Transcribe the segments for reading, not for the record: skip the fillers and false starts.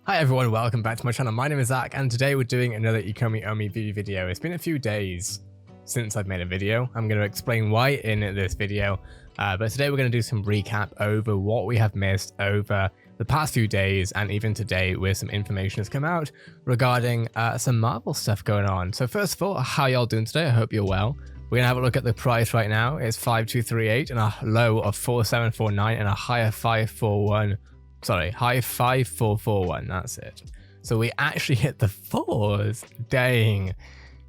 Hi everyone, welcome back to my channel. My name is Zach, and today we're doing another ECommerce VeVe video. It's been a few days since I've made a video. I'm going to explain why in this video, but today we're going to do some recap over what we have missed over the past few days, and even today with some information has come out regarding some Marvel stuff going on. So first of all, how y'all doing today? I hope you're well. We're going to have a look at the price right now. It's 5238 and a low of 4749 and a high of 541. Sorry, high 5441, that's it. So we actually hit the fours. Dang.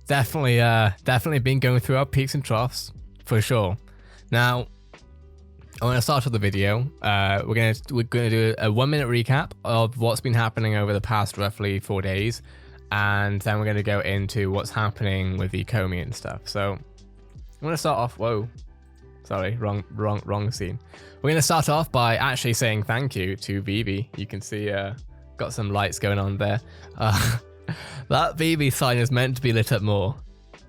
Definitely been going through our peaks and troughs, for sure. Now, I want to start with the video. We're gonna do a 1-minute recap of what's been happening over the past roughly 4 days, and then we're gonna go into what's happening with ECommerce and stuff. So I'm gonna start off. Whoa. Sorry, wrong scene. We're going to start off by actually saying thank you to VeVe. You can see got some lights going on there. That VeVe sign is meant to be lit up more.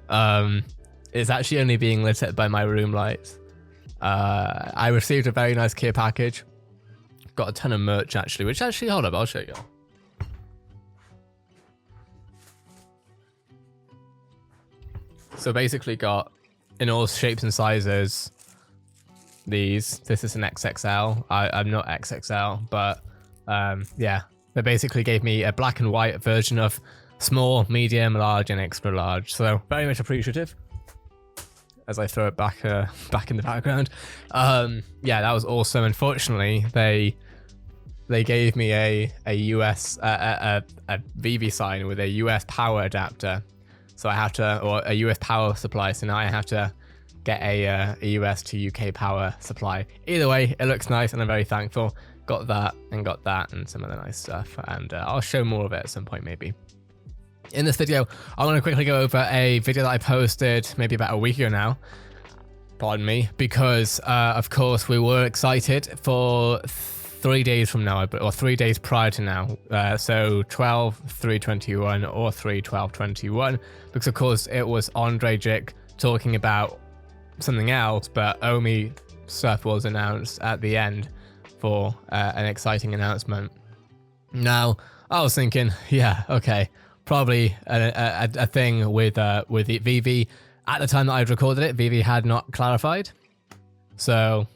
It's actually only being lit up by my room lights. I received a very nice care package. Got a ton of merch actually, which actually, hold up, I'll show you. So basically got in all shapes and sizes. This is an XXL. I'm not XXL, but yeah, they basically gave me a black and white version of small, medium, large, and extra large. So very much appreciative. As I throw it back in the background. Yeah, that was awesome. Unfortunately, they gave me a US a VeVe sign with a US power adapter. So I have to, or a US power supply. So now I have to get a US to UK power supply. Either way, it looks nice and I'm very thankful. Got that and some other nice stuff, and I'll show more of it at some point maybe. In this video, I want to quickly go over a video that I posted maybe about a week ago now. Pardon me, because of course we were excited for 3 days from now, or 3 days prior to now. So 12/3/21 or 3/12/21, because of course it was Andre Jick talking about something else, but OMI stuff was announced at the end for an exciting announcement. Now, I was thinking, yeah, okay, probably a thing with VeVe. At the time that I'd recorded it, VeVe had not clarified. So,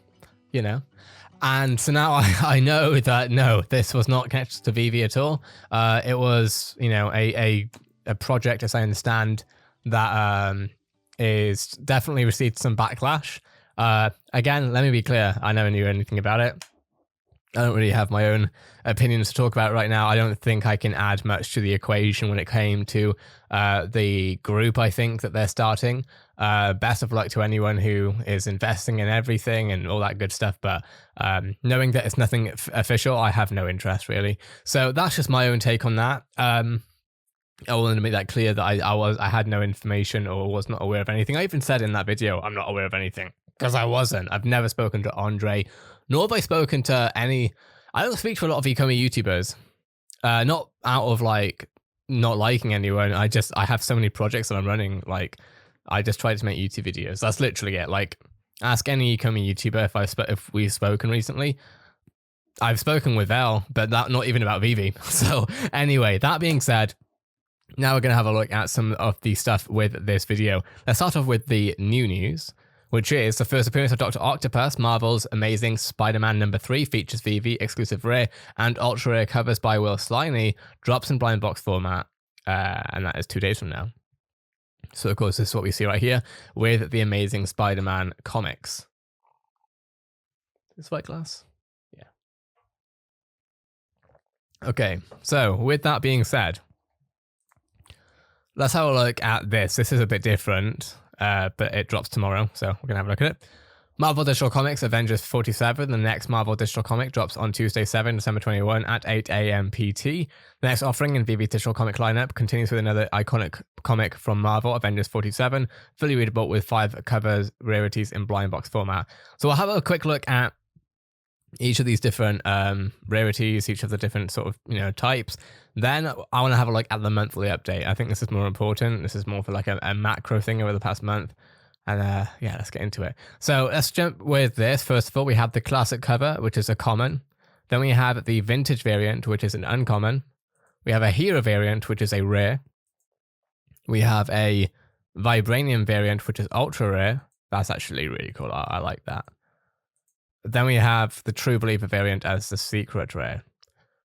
you know. And so now I know that, no, this was not connected to VeVe at all. It was, you know, a project, as I understand, that is definitely received some backlash. Again, let me be clear, I never knew anything about it. I don't really have my own opinions to talk about right now. I don't think I can add much to the equation when it came to the group I think that they're starting. Best of luck to anyone who is investing in everything and all that good stuff, but knowing that it's nothing official, I have no interest really. So that's just my own take on that. I wanted to make that clear that I had no information or was not aware of anything. I even said in that video, I'm not aware of anything, because I wasn't. I've never spoken to Andre, nor have I spoken to any. I don't speak to a lot of ECommerce YouTubers. Not out of like not liking anyone. I have so many projects that I'm running. Like I just try to make YouTube videos. That's literally it. Like ask any ECommerce YouTuber if we've spoken recently. I've spoken with Elle, but that not even about VeVe. So anyway, that being said, now we're going to have a look at some of the stuff with this video. Let's start off with the new news, which is the first appearance of Dr. Octopus, Marvel's Amazing Spider-Man #3, features VeVe exclusive rare and ultra rare covers by Will Sliney, drops in blind box format, and that is 2 days from now. So of course, this is what we see right here with the Amazing Spider-Man comics. Is white glass? Yeah. Okay, so with that being said, let's have a look at this. This is a bit different, but it drops tomorrow, so we're going to have a look at it. Marvel Digital Comics Avengers 47. The next Marvel Digital Comic drops on Tuesday, 7 December 21 at 8 AM PT. The next offering in VeVe Digital Comic lineup continues with another iconic comic from Marvel, Avengers 47, fully readable with 5 covers, rarities in blind box format. So we'll have a quick look at each of these different rarities, each of the different sort of, you know, types. Then I want to have a look at the monthly update. I think this is more important. This is more for like a macro thing over the past month. And yeah, let's get into it. So let's jump with this. First of all, we have the classic cover, which is a common. Then we have the vintage variant, which is an uncommon. We have a Hero variant, which is a rare. We have a Vibranium variant, which is ultra rare. That's actually really cool. I like that. Then we have the True Believer variant as the secret rare.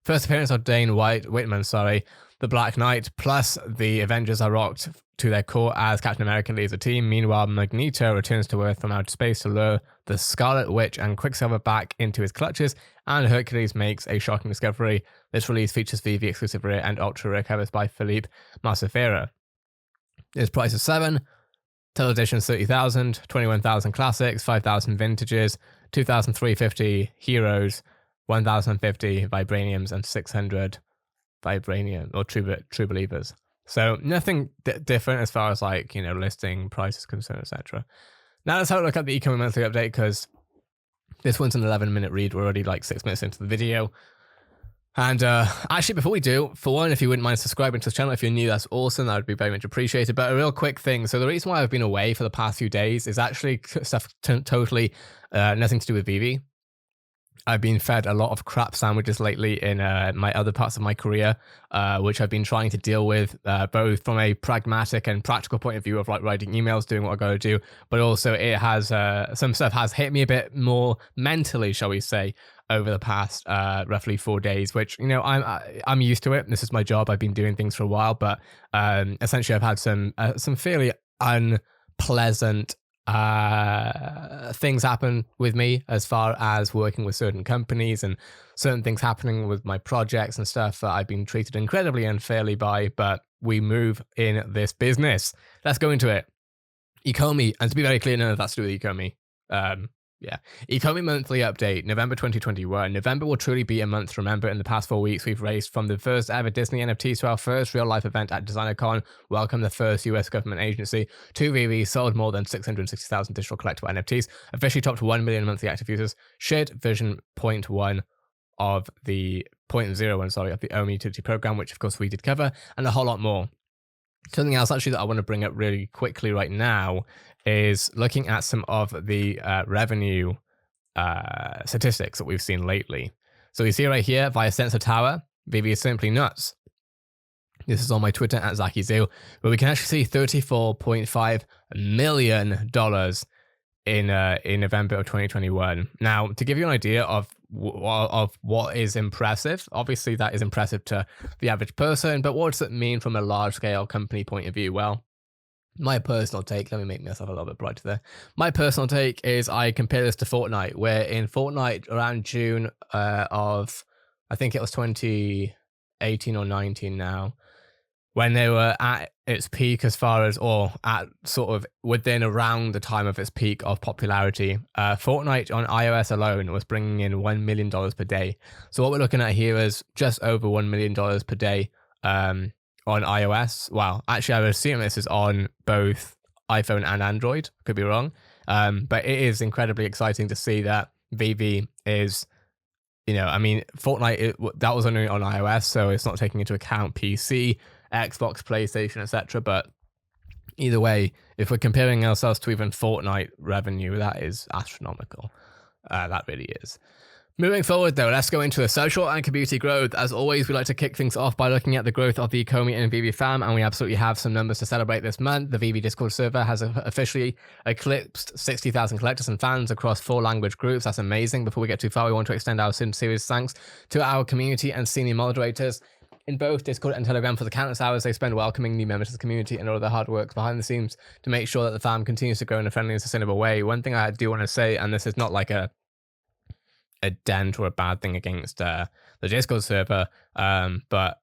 First appearance of Dane Whitman, the Black Knight, plus the Avengers are rocked to their core as Captain America leads the team. Meanwhile, Magneto returns to Earth from outer space to lure the Scarlet Witch and Quicksilver back into his clutches, and Hercules makes a shocking discovery. This release features VeVe exclusive rare and ultra rare covers by Philippe Massafera. Its price is 7, total editions 30,000, 21,000 classics, 5,000 vintages, 2,350 heroes, 1,050 vibraniums, and 600 vibranium or true believers. So nothing different as far as like, listing price is concerned, etc. Now let's have a look at the ECommerce monthly update, because this one's an 11-minute read. We're already like 6 minutes into the video. And actually, before we do, for one, if you wouldn't mind subscribing to the channel, if you're new, that's awesome. That would be very much appreciated. But a real quick thing. So the reason why I've been away for the past few days is actually stuff totally nothing to do with VeVe. I've been fed a lot of crap sandwiches lately in my other parts of my career, which I've been trying to deal with, both from a pragmatic and practical point of view of like writing emails, doing what I got to do, but also it has some stuff has hit me a bit more mentally, shall we say, over the past roughly 4 days, which I'm used to it. This is my job. I've been doing things for a while, but essentially I've had some fairly unpleasant things happen with me as far as working with certain companies and certain things happening with my projects and stuff that I've been treated incredibly unfairly by, but we move in this business. Let's go into it. ECommerce, and to be very clear, none of that's to do with ECommerce. ECommerce monthly update, November 2021. November will truly be a month to remember. In the past 4 weeks, we've raced from the first ever Disney NFTs to our first real-life event at DesignerCon, welcomed the first US government agency, to VeVe, sold more than 660,000 digital collectible NFTs, officially topped 1 million monthly active users, shared version 0.01 of the of the OMI utility program, which of course we did cover, and a whole lot more. Something else actually that I want to bring up really quickly right now is looking at some of the revenue statistics that we've seen lately. So you see right here, via Sensor Tower, VeVe is simply nuts. This is on my Twitter at ZakiZoo, where we can actually see $34.5 million in November of 2021. Now, to give you an idea of what is impressive, obviously that is impressive to the average person, but what does it mean from a large-scale company point of view? Well, my personal take, let me make myself a little bit brighter there. My personal take is I compare this to Fortnite, where in Fortnite around June of, I think it was 2018 or 19 now, when they were at its peak as far as, or at sort of within around the time of its peak of popularity, Fortnite on iOS alone was bringing in $1 million per day. So what we're looking at here is just over $1 million per day on iOS. Well, actually, I would assume this is on both iPhone and Android. Could be wrong. But it is incredibly exciting to see that VeVe is, Fortnite, that was only on iOS, so it's not taking into account PC, Xbox, PlayStation, etc. But either way, if we're comparing ourselves to even Fortnite revenue, that is astronomical. That really is. Moving forward, though, let's go into the social and community growth. As always, we like to kick things off by looking at the growth of the ECommerce and VeVe fam, and we absolutely have some numbers to celebrate this month. The VeVe Discord server has officially eclipsed 60,000 collectors and fans across 4 language groups. That's amazing. Before we get too far, we want to extend our serious thanks to our community and senior moderators in both Discord and Telegram for the countless hours they spend welcoming new members to the community and all of the hard work behind the scenes to make sure that the fam continues to grow in a friendly and sustainable way. One thing I do want to say, and this is not like a dent or a bad thing against the Discord server, but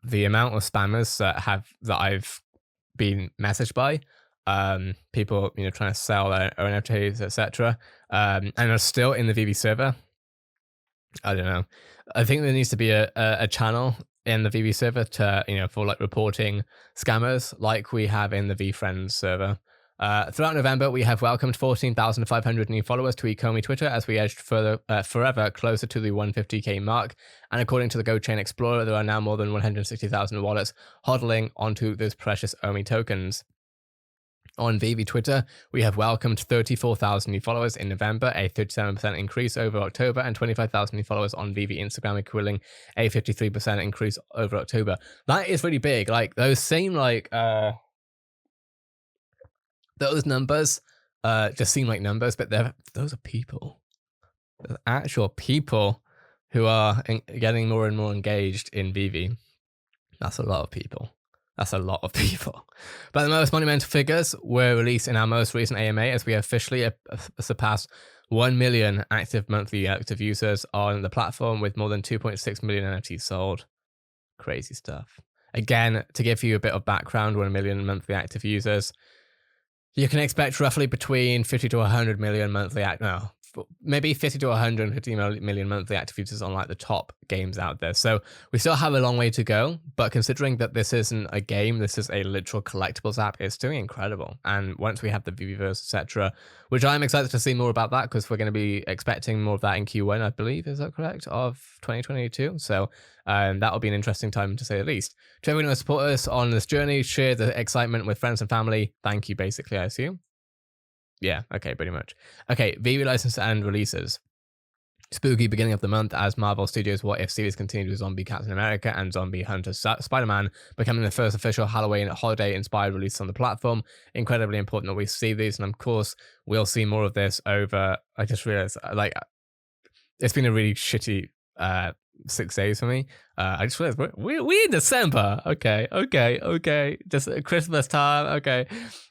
the amount of spammers that I've been messaged by, people trying to sell their own NFTs, etc., and are still in the VeVe server. I don't know. I think there needs to be a channel in the VeVe server to for like reporting scammers like we have in the VFriends server. Throughout November, we have welcomed 14,500 new followers to ECommerce Twitter as we edged forever closer to the 150k mark. And according to the GoChain Explorer, there are now more than 160,000 wallets hodling onto those precious OMI tokens. On VeVe Twitter, we have welcomed 34,000 new followers in November, a 37% increase over October, and 25,000 new followers on VeVe Instagram, equaling a 53% increase over October. That is really big. Like, those seem like those numbers just seem like numbers, but those are people. Those actual people who are getting more and more engaged in VeVe. That's a lot of people. That's a lot of people. But the most monumental figures were released in our most recent AMA, as we officially surpassed 1 million monthly active users on the platform, with more than 2.6 million NFTs sold. Crazy stuff. Again, to give you a bit of background, 1 million monthly active users, you can expect roughly between 50 to 100 million monthly maybe 50 to 150 million monthly active users on like the top games out there. So we still have a long way to go, but considering that this isn't a game, this is a literal collectibles app, it's doing incredible. And once we have the VeVeverse, etc., which I'm excited to see more about that, because we're going to be expecting more of that in Q1, I believe, is that correct, of 2022. So that'll be an interesting time, to say the least. To everyone who support us on this journey, share the excitement with friends and family. Thank you, basically, I assume. Yeah, okay, pretty much. Okay, VeVe license and releases. Spooky beginning of the month as Marvel Studios' What If series continued with Zombie Captain America and Zombie Hunter Spider-Man, becoming the first official Halloween holiday-inspired release on the platform. Incredibly important that we see these, and of course, we'll see more of this over... I just realized, like, it's been a really shitty 6 days for me. I just realized we're in December. Okay. Just Christmas time. Okay.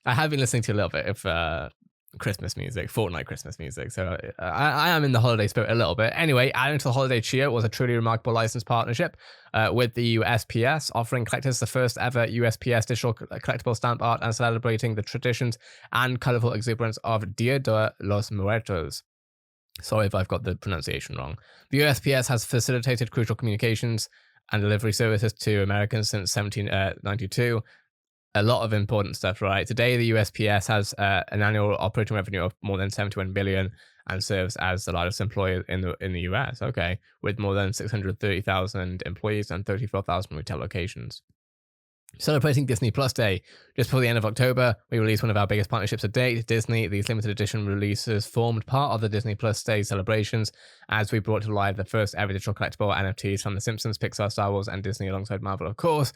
I have been listening to a little bit of Christmas music, Fortnite Christmas music. So I am in the holiday spirit a little bit. Anyway, adding to the holiday cheer was a truly remarkable license partnership with the USPS, offering collectors the first ever USPS digital collectible stamp art and celebrating the traditions and colorful exuberance of Dia de los Muertos. Sorry if I've got the pronunciation wrong. The USPS has facilitated crucial communications and delivery services to Americans since 1792. A lot of important stuff, right? Today, the USPS has an annual operating revenue of more than 71 billion and serves as the largest employer in the US. Okay, with more than 630,000 employees and 34,000 retail locations. Celebrating Disney Plus Day. Just before the end of October, we released one of our biggest partnerships to date, Disney. These limited edition releases formed part of the Disney Plus Day celebrations, as we brought to life the first ever digital collectible NFTs from The Simpsons, Pixar, Star Wars, and Disney alongside Marvel, of course.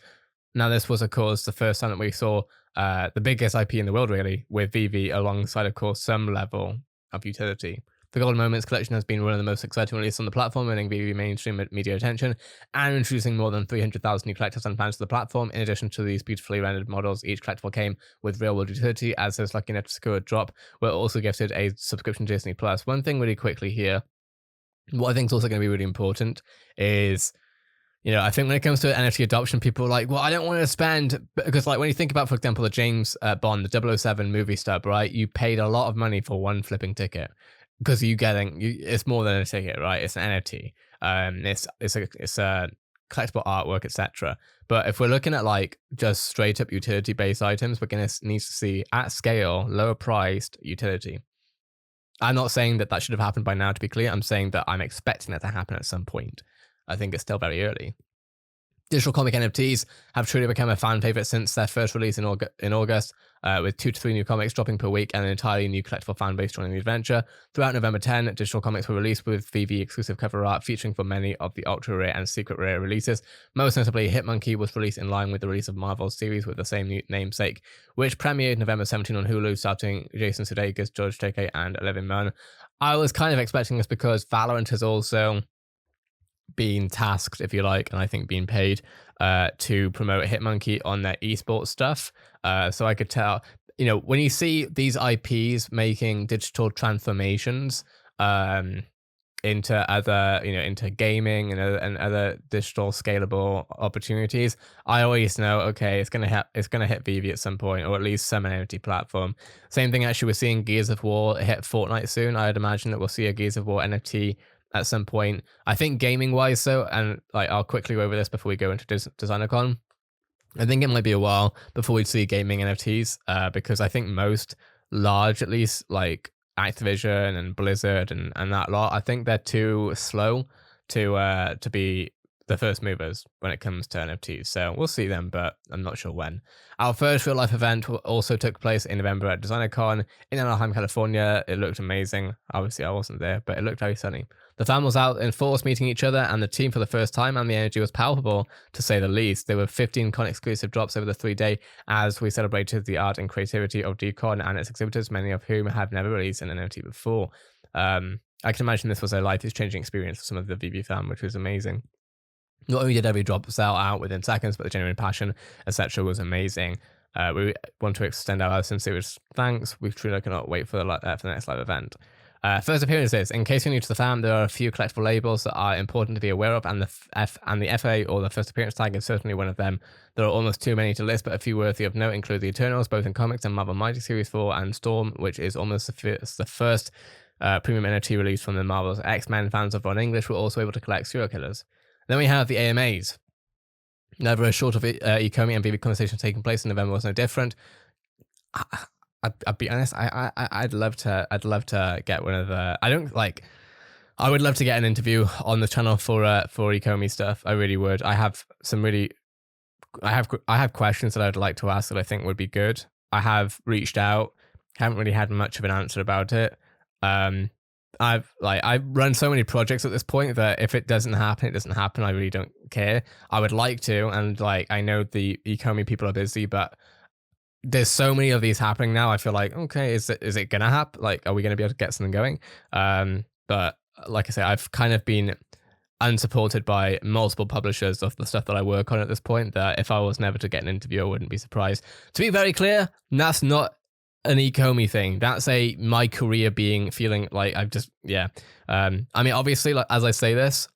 Now, this was, of course, the first time that we saw the biggest IP in the world, really, with VeVe alongside, of course, some level of utility. The Golden Moments collection has been one of the most exciting releases on the platform, winning VeVe mainstream media attention and introducing more than 300,000 new collectors and fans to the platform. In addition to these beautifully rendered models, each collectible came with real-world utility, as those lucky enough to secure a drop were also gifted a subscription to Disney Plus. One thing really quickly here, what I think is also going to be really important is... I think when it comes to NFT adoption, people are like, well, I don't want to spend, because like when you think about, for example, the James Bond, the 007 movie stub, right? You paid a lot of money for one flipping ticket, because it's more than a ticket, right? It's an NFT. It's a collectible artwork, etc. But if we're looking at like just straight up utility based items, we're going to need to see at scale, lower priced utility. I'm not saying that should have happened by now, to be clear. I'm saying that I'm expecting that to happen at some point. I think it's still very early. Digital comic NFTs have truly become a fan favorite since their first release in August, with 2 to 3 new comics dropping per week and an entirely new collectible fan base joining the adventure. Throughout November 10, digital comics were released with VeVe exclusive cover art featuring for many of the ultra rare and secret rare releases. Most notably, Hitmonkey was released in line with the release of Marvel's series with the same namesake, which premiered November 17 on Hulu, starting Jason Sudeikis, George Takei, and Olivia Munn. I was kind of expecting this because Valorant has also been tasked, if you like, and I think being paid to promote Hitmonkey on their esports stuff. So I could tell, when you see these IPs making digital transformations into other, into gaming and other digital scalable opportunities, I always know, okay, it's gonna hit VeVe at some point, or at least some NFT platform. Same thing, actually, we're seeing Gears of War hit Fortnite soon. I'd imagine that we'll see a Gears of War NFT at some point. I think gaming wise, so, and like I'll quickly go over this before we go into DesignerCon. I think it might be a while before we'd see gaming NFTs, because I think most large, at least like Activision and Blizzard and that lot, I think they're too slow to be the first movers when it comes to NFTs. So we'll see them, but I'm not sure when. Our first real life event also took place in November at DesignerCon in Anaheim, California. It looked amazing. Obviously, I wasn't there, but it looked very sunny. The fam was out in force meeting each other and the team for the first time, and the energy was palpable, to say the least. There were 15 con exclusive drops over the 3-day as we celebrated the art and creativity of DCon and its exhibitors, many of whom have never released an NFT before. I can imagine this was a life-changing experience for some of the VeVe fam, which was amazing. Not only did every drop sell out within seconds, but the genuine passion, etc., was amazing. We want to extend our sincerest thanks. We truly cannot wait for the next live event. First appearances. In case you're new to the fam, there are a few collectible labels that are important to be aware of, and the FA, or the first appearance tag, is certainly one of them. There are almost too many to list, but a few worthy of note include the Eternals, both in comics and Marvel Mighty Series 4, and Storm, which is almost the first premium NFT release from the Marvel's X-Men. Fans of Ron English were also able to collect serial killers. Then we have the AMAs. Never a short of ECommerce and VeVe conversations taking place in November was no different. I'd be honest, I'd love to get one of the, I would love to get an interview on the channel for ECommerce stuff. I really would. I have questions that I'd like to ask that I think would be good. I have reached out, haven't really had much of an answer about it. I've run so many projects at this point that if it doesn't happen, it doesn't happen. I really don't care. I would like to, and I know the ECommerce people are busy, but there's so many of these happening now. I feel like, okay, is it gonna happen? Are we gonna be able to get something going? But like I say, I've kind of been unsupported by multiple publishers of the stuff that I work on at this point, that if I was never to get an interview, I wouldn't be surprised. To be very clear, that's not an ECommerce thing. That's my career feeling like I've just, yeah. I mean, obviously, as I say this,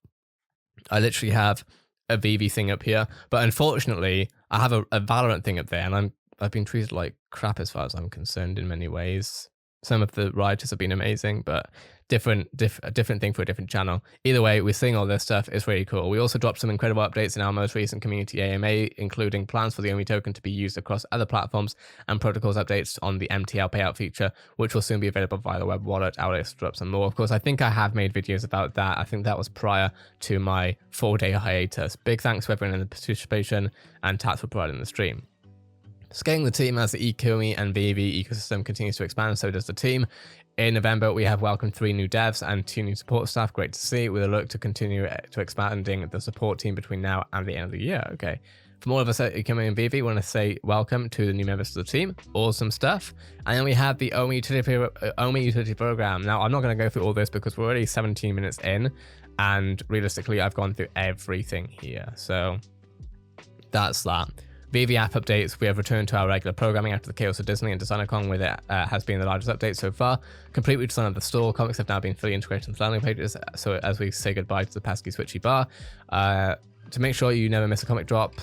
I literally have a VeVe thing up here, but unfortunately, I have a Valorant thing up there, and I've been treated like crap as far as I'm concerned in many ways. Some of the writers have been amazing, but a different thing for a different channel. Either way, we're seeing all this stuff. It's really cool. We also dropped some incredible updates in our most recent community AMA, including plans for the OMI token to be used across other platforms and protocols, updates on the MTL payout feature, which will soon be available via the web wallet. Our list drops some more. Of course, I think I have made videos about that. I think that was prior to my 4-day hiatus. Big thanks to everyone in the participation, and Tats for providing the stream. Scaling the team. As the ECommerce and VeVe ecosystem continues to expand, so does the team. In November, we have welcomed 3 new devs and 2 new support staff. Great to see, with a look to continue to expanding the support team between now and the end of the year. Okay. From all of us at ECommerce and VeVe, we want to say welcome to the new members of the team. Awesome stuff. And then we have the OMI utility program. Now, I'm not going to go through all this because we're already 17 minutes in, and realistically, I've gone through everything here. So that's that. VeVe app updates. We have returned to our regular programming after the chaos of Disney and DesignerCon, where it has been the largest update so far. Complete redesign of the store. Comics have now been fully integrated into landing pages, so as we say goodbye to the pesky switchy bar. To make sure you never miss a comic drop,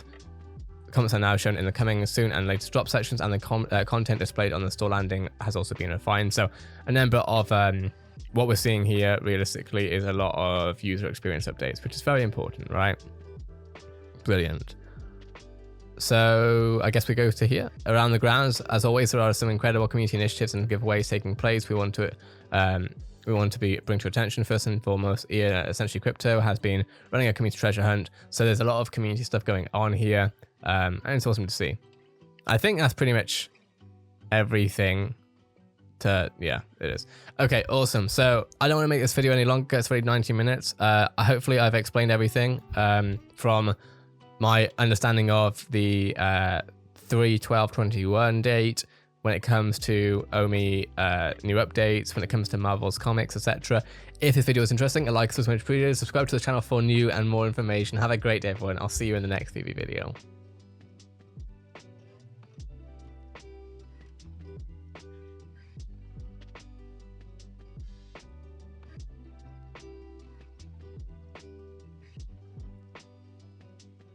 comments are now shown in the coming soon and latest drop sections, and the content displayed on the store landing has also been refined. So a number of what we're seeing here realistically is a lot of user experience updates, which is very important, right? Brilliant. So I guess we go to here. Around the grounds, as always, there are some incredible community initiatives and giveaways taking place. We want to bring to attention. First and foremost, essentially Crypto has been running a community treasure hunt. So there's a lot of community stuff going on here, and it's awesome to see. I think that's pretty much everything. Yeah, it is. Okay, awesome. So I don't want to make this video any longer. It's already 90 minutes. Hopefully I've explained everything from my understanding of the 3/12/21 date, when it comes to OMI new updates, when it comes to Marvel's comics, etc. If this video is interesting, a like, subscribe to the channel for new and more information. Have a great day, everyone. I'll see you in the next VeVe video.